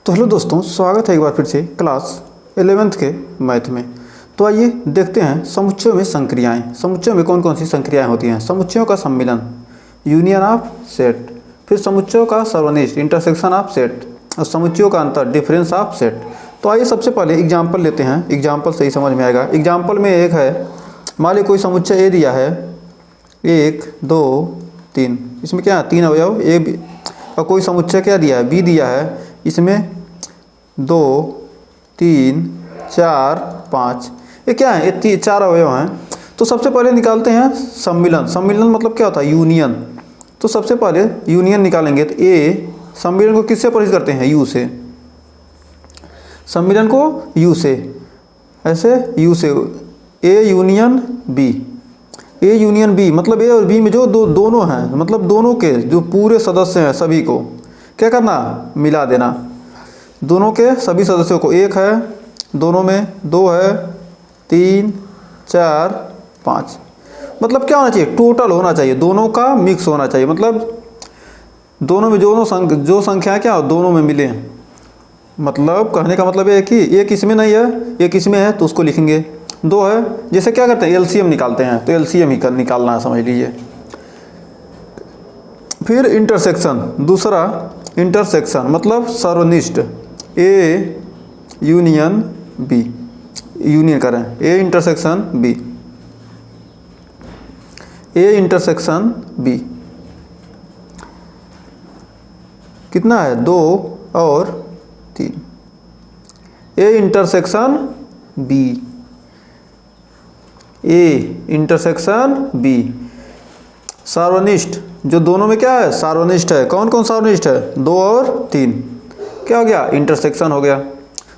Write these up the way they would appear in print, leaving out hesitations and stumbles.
तो हेलो दोस्तों, स्वागत है एक बार फिर से क्लास 11th के मैथ में। तो आइए देखते हैं समुच्चयों में संक्रियाएं। समुच्चयों में कौन कौन सी संक्रियाएं होती हैं। समुच्चयों का सम्मिलन, यूनियन ऑफ सेट, फिर समुच्चयों का सर्वनिष्ठ, इंटरसेक्शन ऑफ सेट, और समुच्चयों का अंतर, डिफरेंस ऑफ सेट। तो आइए सबसे पहले एग्जाम्पल लेते हैं, एग्जाम्पल से ही समझ में आएगा। एग्जाम्पल में एक है, मान ली कोई समुच्चय ए दिया है, 1 2 3, इसमें क्या है 3 अवयव ए बी, और कोई समुच्चय क्या दिया है, बी दिया है, इसमें 2 3 4 5, ये क्या है, ये 4 अवयव हैं। तो सबसे पहले निकालते हैं सम्मिलन। सम्मिलन मतलब क्या होता है, यूनियन। तो सबसे पहले यूनियन निकालेंगे तो ए, सम्मिलन को किससे परिचित करते हैं, यू से। सम्मिलन को यू से, ऐसे यू से, A union B. A union B मतलब ए और बी में जो दोनों हैं, मतलब दोनों के जो पूरे सदस्य हैं सभी को क्या करना, मिला देना। दोनों के सभी सदस्यों को, एक है, दोनों में 2 है, 3 4 5, मतलब क्या होना चाहिए, टोटल होना चाहिए, दोनों का मिक्स होना चाहिए। मतलब दोनों में जो संख्या क्या हो, दोनों में मिले। मतलब कहने का मतलब ये है कि एक इसमें नहीं है, एक इसमें है, तो उसको लिखेंगे। 2 है, जैसे क्या करते हैं, एलसीएम निकालते हैं, तो एलसीएम ही निकालना है, समझ लीजिए। फिर इंटरसेक्शन, दूसरा इंटरसेक्शन मतलब सर्वनिष्ठ, ए यूनियन बी, यूनियन करें, A intersection B, A intersection B कितना है, 2 और 3, A intersection B, A intersection B. सार्वनिष्ठ, जो दोनों में क्या है, सार्वनिष्ठ है। कौन कौन सार्वनिष्ठ है, 2 और 3, क्या हो गया, इंटरसेक्शन हो गया।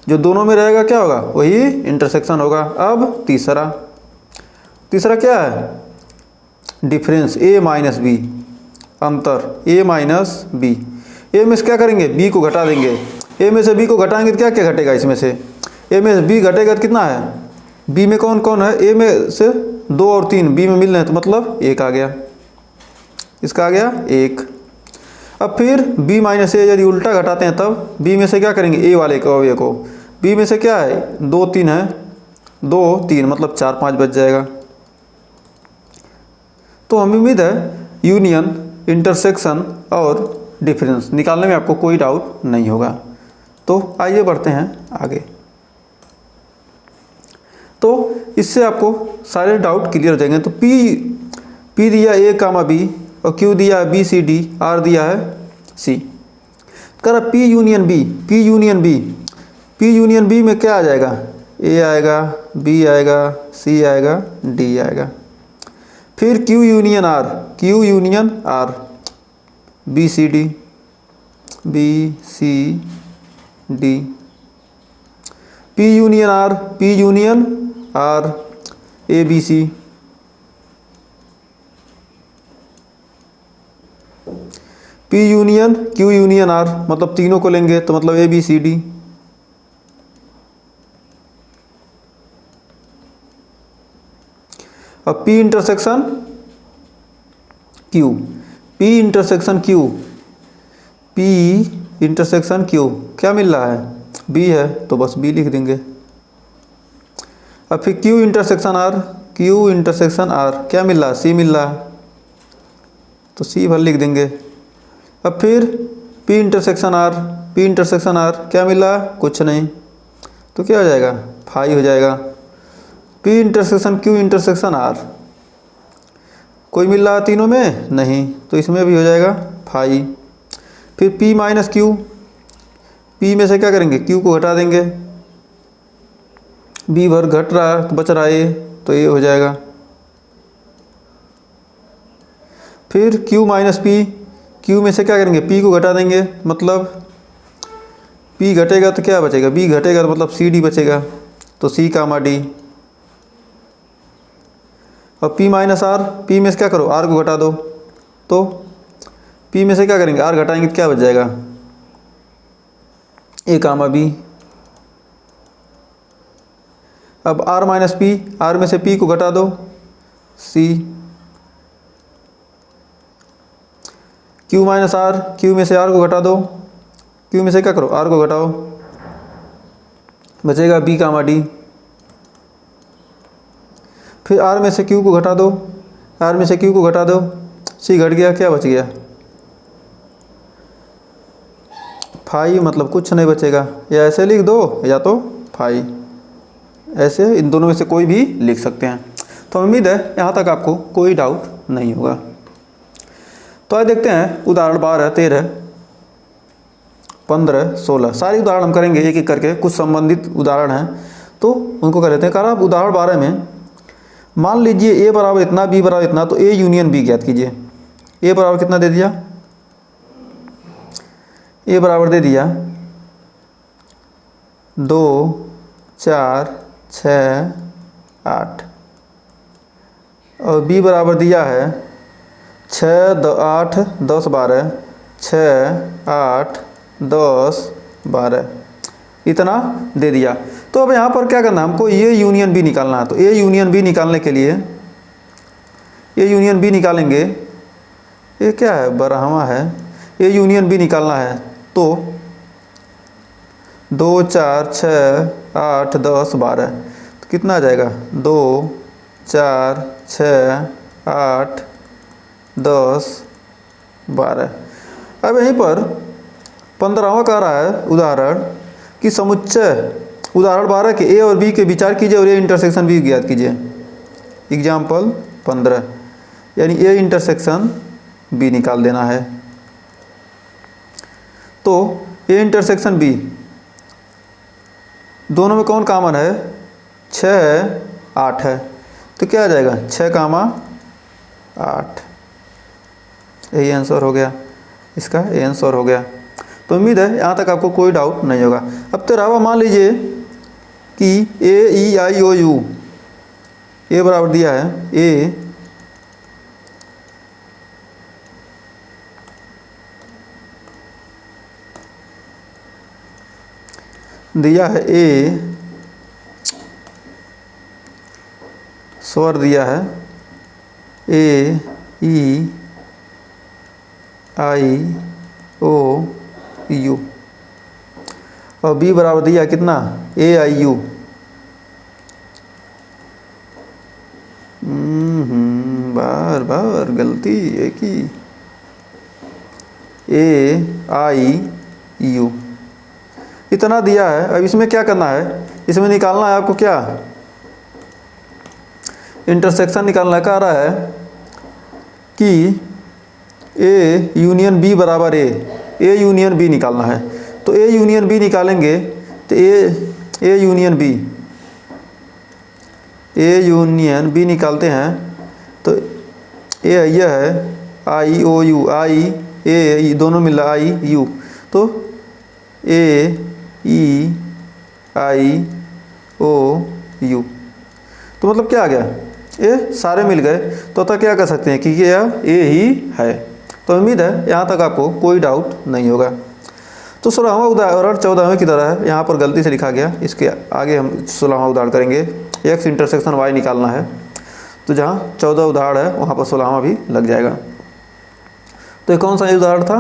जो दोनों में रहेगा क्या होगा, वही इंटरसेक्शन होगा। अब तीसरा क्या है, डिफरेंस, ए माइनस बी, अंतर, ए माइनस बी। ए में से क्या करेंगे, बी को घटा देंगे। ए में से बी को घटाएंगे तो क्या क्या घटेगा, इसमें से ए में से बी घटेगा तो कितना है, बी में कौन कौन है, ए में से 2 और 3 बी में मिल रहे हैं, तो मतलब 1 आ गया, इसका आ गया 1। अब फिर b माइनस ए यदि उल्टा घटाते हैं तब b में से क्या करेंगे, ए वाले को अवयव को, b में से क्या है, 2 3 है, 2 3 मतलब 4 5 बच जाएगा। तो हमें उम्मीद है यूनियन, इंटरसेक्शन और डिफरेंस निकालने में आपको कोई डाउट नहीं होगा। तो आइए बढ़ते हैं आगे। तो इससे आपको सारे डाउट क्लियर हो जाएंगे। तो p दिया a कामा b, और Q दिया है B C D, R दिया है C। करा P union B, P union B, P union B में क्या आ जाएगा, A आएगा, B आएगा, C आएगा, D आएगा। फिर Q union R, Q union R, B C D, B C D। P union R, P union R, A B C। P union Q union R, मतलब तीनों को लेंगे तो मतलब A B C D। अब P intersection Q, P intersection Q, P intersection Q क्या मिल रहा है, B है, तो बस B लिख देंगे। अब फिर Q intersection R, Q intersection R क्या मिल रहा है, C मिल रहा है, तो C भर लिख देंगे। अब फिर P intersection R, P intersection R क्या मिला, कुछ नहीं, तो क्या हो जाएगा, फाई हो जाएगा। P intersection Q intersection R कोई मिल रहा है तीनों में, नहीं, तो इसमें भी हो जाएगा फाई। फिर P माइनस Q, P में से क्या करेंगे, Q को घटा देंगे, B भर घट रहा है तो बच रहा है A, तो ये हो जाएगा। फिर Q माइनस P, Q में से क्या करेंगे, P को घटा देंगे, मतलब P घटेगा तो क्या बचेगा, B घटेगा तो मतलब C D बचेगा, तो C कामा D। और P माइनस R, P में से क्या करो, R को घटा दो, तो P में से क्या करेंगे, R घटाएंगे तो क्या बच जाएगा, A कामा B। अब R माइनस P, R में से P को घटा दो, C। Q minus R, Q में से R को घटा दो, क्यू में से क्या करो, आर को घटाओ, बचेगा बी कामा डी। फिर आर में से क्यू को घटा दो, आर में से क्यू को घटा दो, सी घट गया, क्या बच गया, फाइव, मतलब कुछ नहीं बचेगा। या ऐसे लिख दो या तो फाइव, ऐसे इन दोनों में से कोई भी लिख सकते हैं। तो उम्मीद है यहाँ तक आपको कोई डाउट नहीं होगा। तो आज देखते हैं उदाहरण 12, 13, 15, 16 सारी उदाहरण हम करेंगे एक एक करके। कुछ संबंधित उदाहरण हैं तो उनको कर लेते हैं। कारण उदाहरण 12 में मान लीजिए ए बराबर इतना, बी बराबर इतना, तो ए यूनियन बी ज्ञात कीजिए। ए बराबर कितना दे दिया, ए बराबर दे दिया 2, 4, 6, 8 और बी बराबर दिया है 6, 8, 10, 12, 6, 8, 10, 12 इतना दे दिया। तो अब यहाँ पर क्या करना है, हमको ये यूनियन बी निकालना है। तो ए यूनियन बी निकालने के लिए ए यूनियन बी निकालेंगे, ये क्या है, बरहमा है, ए यूनियन बी निकालना है। तो 2, 4, 6, 8, 10, 12 तो कितना आ जाएगा, 2, 4, 6, 8, 10, 12। अब यहीं पर 15वां कह रहा है उदाहरण कि समुच्चय उदाहरण 12 के ए और बी के विचार कीजिए और ए इंटरसेक्शन बी ज्ञात कीजिए। एग्जाम्पल 15 यानी ए इंटरसेक्शन बी निकाल देना है। तो ए इंटरसेक्शन बी दोनों में कौन कॉमन है, 6 है, 8 है, तो क्या आ जाएगा 6, 8। यही आंसर हो गया, इसका ये आंसर हो गया। तो उम्मीद है यहाँ तक आपको कोई डाउट नहीं होगा। अब तो रवा मान लीजिए कि ए ई आई ओ यू, ए बराबर दिया है, ए दिया है, ए स्वर दिया है, ए ई आई ओ यू और बी बराबर दिया कितना, ए आई यू। बार बार गलती एक ही, ए आई यू इतना दिया है। अब इसमें क्या करना है, इसमें निकालना है आपको क्या, इंटरसेक्शन निकालना है। कह रहा है कि ए यूनियन बी बराबर ए यूनियन बी निकालना है। तो ए यूनियन बी निकालेंगे तो ए यूनियन बी निकालते हैं तो ए यह है आई ओ यू, आई ए दोनों मिला आई यू, तो ए ई आई ओ यू। तो मतलब क्या आ गया, ये सारे मिल गए। तो क्या कह सकते हैं कि यह ए ही है। तो उम्मीद है यहाँ तक आपको कोई डाउट नहीं होगा। तो 16वां उदाहरण 14वें की तरह है, यहाँ पर गलती से लिखा गया, इसके आगे हम 16वां उदाहरण करेंगे। एक्स इंटरसेक्शन वाई निकालना है, तो जहाँ 14 उदाहरण है वहाँ पर 16वां भी लग जाएगा। तो ये कौन सा उदाहरण था,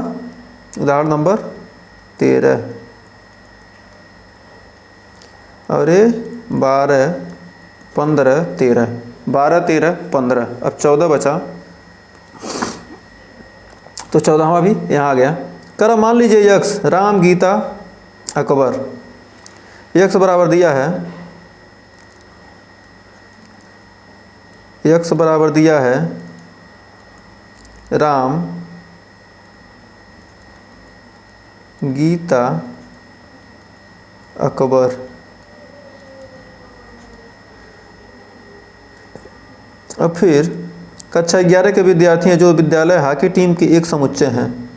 उदाहरण नंबर 13 और ये 12, 15, 13, 12, 13, 15, अब 14 बचा। तो 14वां भी यहाँ आ गया। कर मान लीजिए यक्स राम, गीता, अकबर, यक्स बराबर दिया है, यक्स बराबर दिया है राम, गीता, अकबर। अब फिर कक्षा 11 के विद्यार्थी हैं जो विद्यालय हॉकी टीम के एक समुच्चय हैं।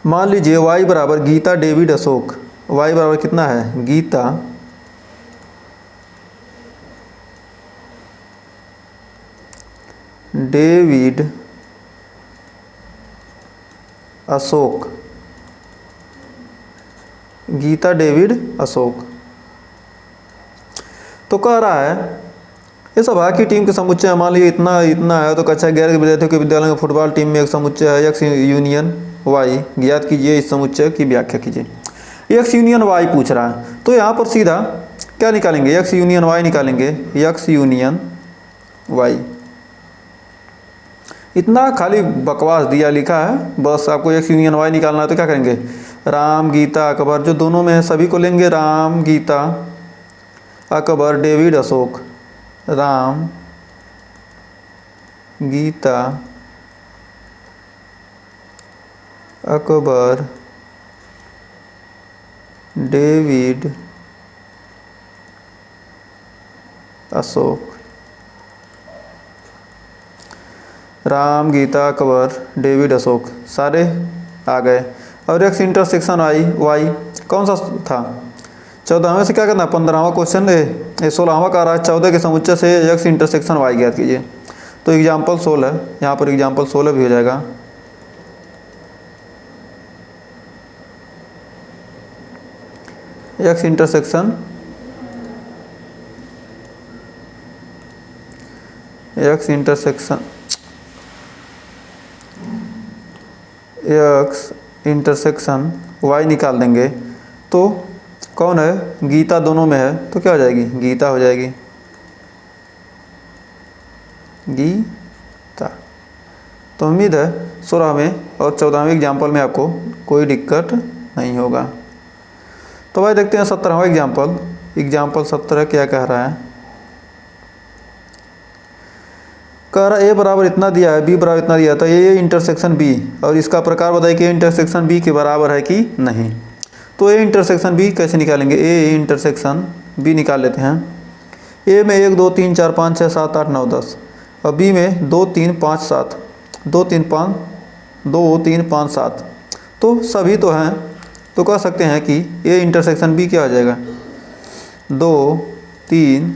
मान लीजिए y बराबर गीता, डेविड, अशोक। y बराबर कितना है, गीता, डेविड, अशोक, गीता, डेविड, अशोक। तो कह रहा है ये सब हॉकी टीम के समुच्चय है। मान लीजिए इतना इतना है, तो कक्षा 11 के विद्यार्थियों के विद्यालय में फुटबॉल टीम में एक समुच्चय है, एक्स यूनियन वाई ज्ञात कीजिए, इस समुच्चय की व्याख्या कीजिए। एक्स यूनियन वाई पूछ रहा है, तो यहाँ पर सीधा क्या निकालेंगे, एक्स यूनियन वाई निकालेंगे, एक्स यूनियन वाई। इतना खाली बकवास दिया लिखा है, बस आपको एक्स यूनियन वाई निकालना है तो क्या करेंगे, राम गीता अकबर जो दोनों में है सभी को लेंगे, Ram Geeta Akbar David Ashok, Ram Geeta Akbar David Ashok, Ram Geeta Akbar David Ashok सारे आ गए। और एक्स इंटरसेक्शन आई वाई कौन सा था, 14वें से क्या करना, 15वां क्वेश्चन 16वां का आ रहा है, 14 के समुच्चय से एक्स इंटरसेक्शन वाई ज्ञात कीजिए। तो एग्जाम्पल 16 यहाँ पर एग्जाम्पल 16 भी हो जाएगा। X intersection X intersection Y निकाल देंगे तो कौन है, गीता दोनों में है तो क्या हो जाएगी, गीता हो जाएगी, गीता। तो उम्मीद है 16वें और 14वें एग्जाम्पल में आपको कोई दिक्कत नहीं होगा। तो भाई देखते हैं 17वां एग्जाम्पल, एग्जाम्पल 17 क्या कह रहा है, कह रहा ए बराबर इतना दिया है, बी बराबर इतना दिया है, तो ये इंटरसेक्शन बी और इसका प्रकार बताइए कि इंटरसेक्शन बी के बराबर है कि नहीं। तो ए इंटरसेक्शन बी कैसे निकालेंगे, ए इंटरसेक्शन बी निकाल लेते हैं। ए में 1 2 3 4 5 6 7 8 9 10 और बी में 2 3 5 7 2 3 5 7 तो सभी तो हैं, तो कह सकते हैं कि ए इंटरसेक्शन बी क्या हो जाएगा, 2 3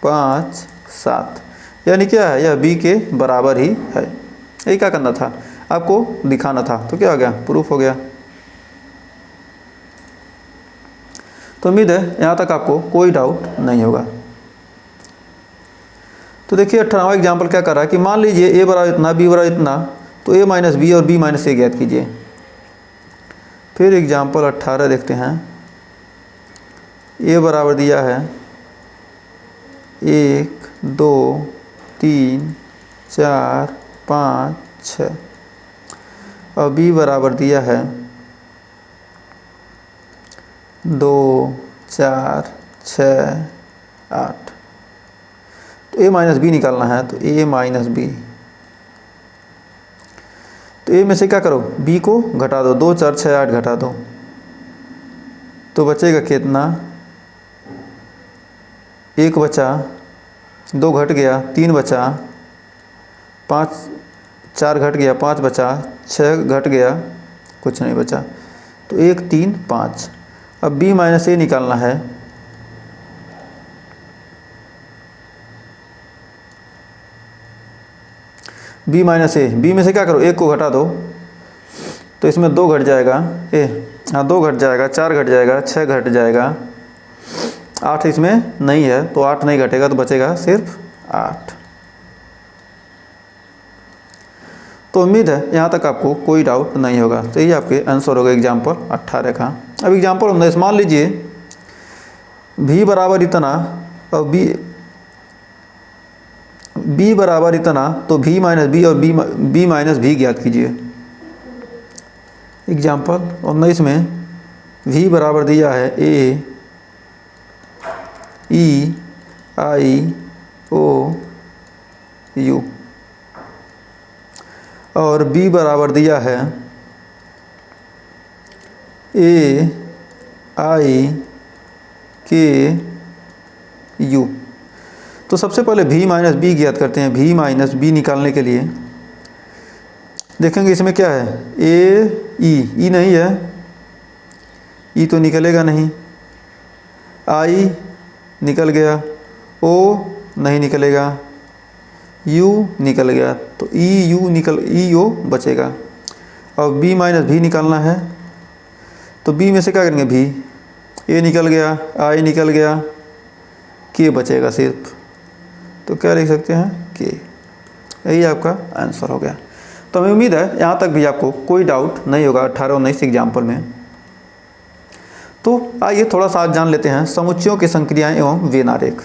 5 7, यानी क्या है, यह बी के बराबर ही है। यही क्या करना था, आपको दिखाना था, तो क्या हो गया, प्रूफ हो गया। तो उम्मीद है यहाँ तक आपको कोई डाउट नहीं होगा। तो देखिए 18वां एग्जाम्पल क्या कर रहा है कि मान लीजिए ए बराबर इतना, बी बराबर इतना, तो ए माइनस बी और बी माइनस ए ज्ञात कीजिए। फिर एग्जाम्पल 18 देखते हैं। ए बराबर दिया है 1 2 3 4 5 6 और बी बराबर दिया है 2 4 6 8। तो ए माइनस बी निकालना है, तो ए माइनस बी, तो ए में से क्या करो, बी को घटा दो, 2 4 6 8 घटा दो, तो बचेगा कितना, 1 बचा, 2 घट गया, 3 बचा, 5 4 घट गया, 5 बचा, 6 घट गया, कुछ नहीं बचा, तो 1 3 5। अब बी माइनस ए निकालना है, बी माइनस ए, बी में से क्या करो, 1 को घटा दो, तो इसमें 2 घट जाएगा, 2 घट जाएगा, 4 घट जाएगा, 6 घट जाएगा, 8 इसमें नहीं है तो 8 नहीं घटेगा, तो बचेगा सिर्फ 8। तो उम्मीद है यहाँ तक आपको कोई डाउट नहीं होगा। तो ये आपके आंसर होगा एग्जाम्पल 18 का। अब एग्जाम्पल 19 मान लीजिए भी बराबर इतना और बी बराबर इतना, तो भी माइनस बी और बी माइनस भी ज्ञात कीजिए। एग्जाम्पल 19 में भी बराबर दिया है ए ई आई ओ यू और बी बराबर दिया है ए आई के यू। तो सबसे पहले भी माइनस बी ज्ञात करते हैं। भी माइनस बी निकालने के लिए देखेंगे इसमें क्या है, ए ई नहीं है, ई तो निकलेगा नहीं, आई निकल गया, ओ नहीं निकलेगा, यू निकल गया, तो ई ओ बचेगा। और बी माइनस भी निकालना है, तो बी में से क्या करेंगे, भी, ए निकल गया, आई निकल गया, के बचेगा सिर्फ, तो क्या लिख सकते हैं, के। यही आपका आंसर हो गया। तो हमें उम्मीद है यहाँ तक भी आपको कोई डाउट नहीं होगा 18-19 एग्जाम्पल में। तो आइए थोड़ा सा आज जान लेते हैं समुच्चयों के संक्रियाएं एवं वेन आरेख।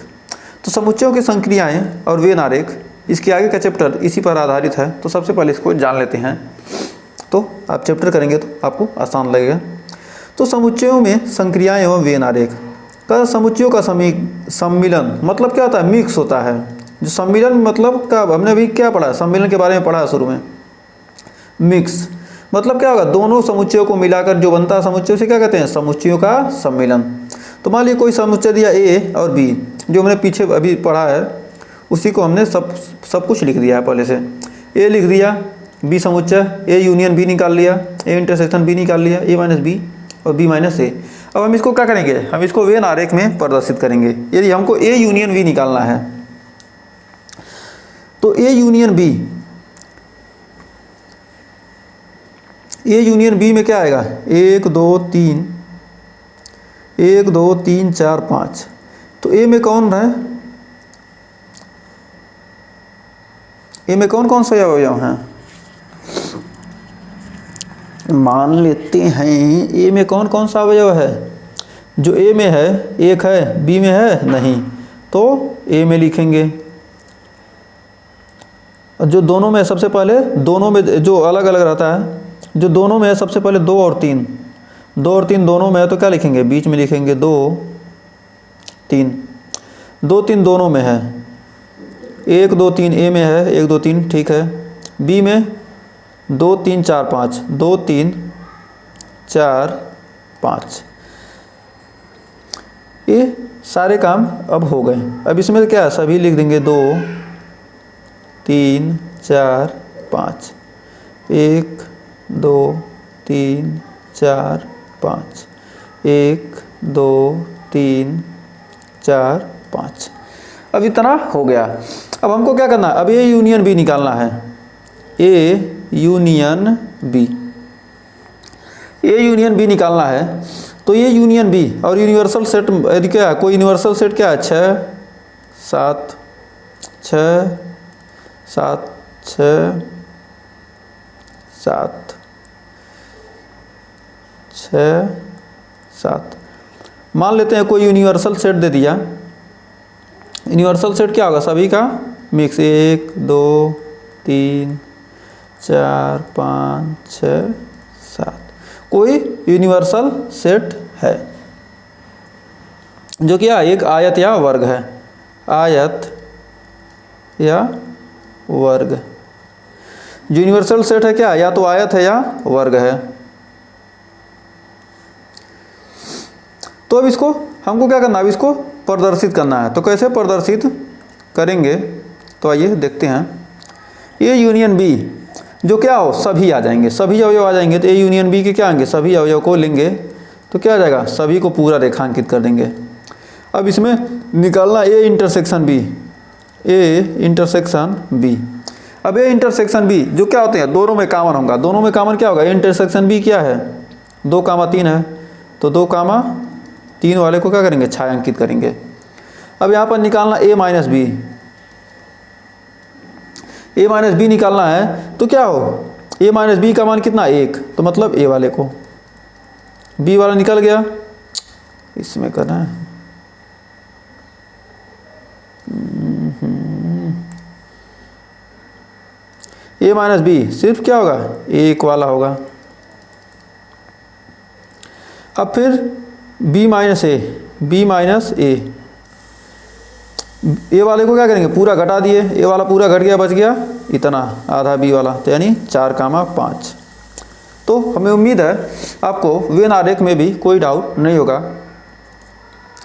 तो समुच्चयों की संक्रियाएं और वेन आरेख, इसके आगे का चैप्टर इसी पर आधारित है। तो सबसे पहले इसको जान लेते हैं, तो आप चैप्टर करेंगे तो आपको आसान लगेगा। तो समुच्चयों में संक्रियाएं एवं वेन आरेख का, समुच्चयों का सम्मिलन मतलब क्या होता है, मिक्स होता है। जो सम्मिलन मतलब का हमने अभी क्या पढ़ा, सम्मिलन के बारे में पढ़ा शुरू में। मिक्स मतलब क्या होगा, दोनों समुच्चयों को मिलाकर जो बनता है समुच्चय, उसे क्या कहते हैं, समुच्चयों का सम्मिलन। तो मान लीजिए कोई समुच्चय दिया ए और बी, जो हमने पीछे अभी पढ़ा है उसी को हमने सब कुछ लिख दिया है पहले से। ए लिख दिया, बी समुच्चय, ए यूनियन बी निकाल लिया, ए इंटरसेक्शन बी निकाल लिया, ए माइनस बी और बी माइनस ए। अब हम इसको क्या करेंगे, हम इसको वेन आरेख में प्रदर्शित करेंगे। यदि हमको ए यूनियन बी निकालना है तो ए यूनियन बी में क्या आएगा, 1 2 3 1 2 3 4 5। तो ए में कौन है, ए में कौन कौन से अवयव हैं, मान लेते हैं ए में कौन कौन सा अवयव है। जो ए में है 1 है, बी में है नहीं, तो ए में लिखेंगे। जो दोनों में सबसे पहले, दोनों में जो अलग अलग रहता है, जो दोनों में है सबसे पहले 2 और 3, 2 और 3 दोनों में है तो क्या लिखेंगे, बीच में लिखेंगे 2 3, 2 3 दोनों में है, 1 2 3 ए में है 1 2 3 ठीक है, बी में 2 3 4 5, 2 3 4 5। ये सारे काम अब हो गए। अब इसमें क्या है, सभी लिख देंगे 2 3 4 5, 1 2 3 4 5, 1 2 3 4 5। अब इतना हो गया। अब हमको क्या करना है, अब ए यूनियन बी निकालना है। A union B, A union B निकालना है। तो ये यूनियन बी और यूनिवर्सल सेट, यदि क्या है कोई यूनिवर्सल सेट क्या है, 6 7 6 7 6 7 6 7। मान लेते हैं कोई यूनिवर्सल सेट दे दिया। यूनिवर्सल सेट क्या होगा, सभी का मिक्स, 1 2 3 4 5 6 7। कोई यूनिवर्सल सेट है जो क्या एक आयत या वर्ग है, आयत या वर्ग। जो यूनिवर्सल सेट है क्या, या तो आयत है या वर्ग है। तो अब इसको हमको क्या करना है, अब इसको प्रदर्शित करना है। तो कैसे प्रदर्शित करेंगे, तो आइए देखते हैं। ए यूनियन बी जो क्या हो, सभी आ जाएंगे, सभी अवयव आ जाएंगे। तो ए यूनियन बी के क्या आएंगे, सभी अवयव को लेंगे तो क्या आ जाएगा, सभी को पूरा रेखांकित कर देंगे। अब इसमें निकालना A intersection B, A intersection B. अब ए इंटरसेक्शन बी जो क्या होते हैं, दोनों में कॉमन होगा। दोनों में कॉमन क्या होगा, ए इंटरसेक्शन बी क्या है, 2 3 है, तो 2 3 वाले को क्या करेंगे, छायांकित करेंगे। अब यहाँ पर निकालना ए माइनस बी, ए माइनस बी निकालना है। तो क्या हो, ए माइनस बी का मान कितना, 1, तो मतलब ए वाले को, बी वाला निकल गया, इसमें करना है। ए माइनस बी सिर्फ क्या होगा, 1 वाला होगा। अब फिर बी माइनस ए, बी माइनस ए, ए वाले को क्या करेंगे, पूरा घटा दिए, ए वाला पूरा घट गया, बच गया इतना आधा बी वाला, तो यानी 4 5। तो हमें उम्मीद है आपको वेन आरेख में भी कोई डाउट नहीं होगा।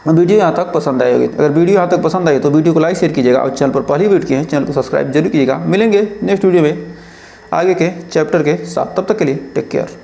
वीडियो यहाँ तक पसंद आई होगी। अगर वीडियो यहाँ तक पसंद आई तो वीडियो को लाइक शेयर कीजिएगा और चैनल पर पहली वीडियो किए हैं चैनल को सब्सक्राइब जरूर कीजिएगा। मिलेंगे नेक्स्ट वीडियो में आगे के चैप्टर के साथ, तब तक के लिए टेक केयर।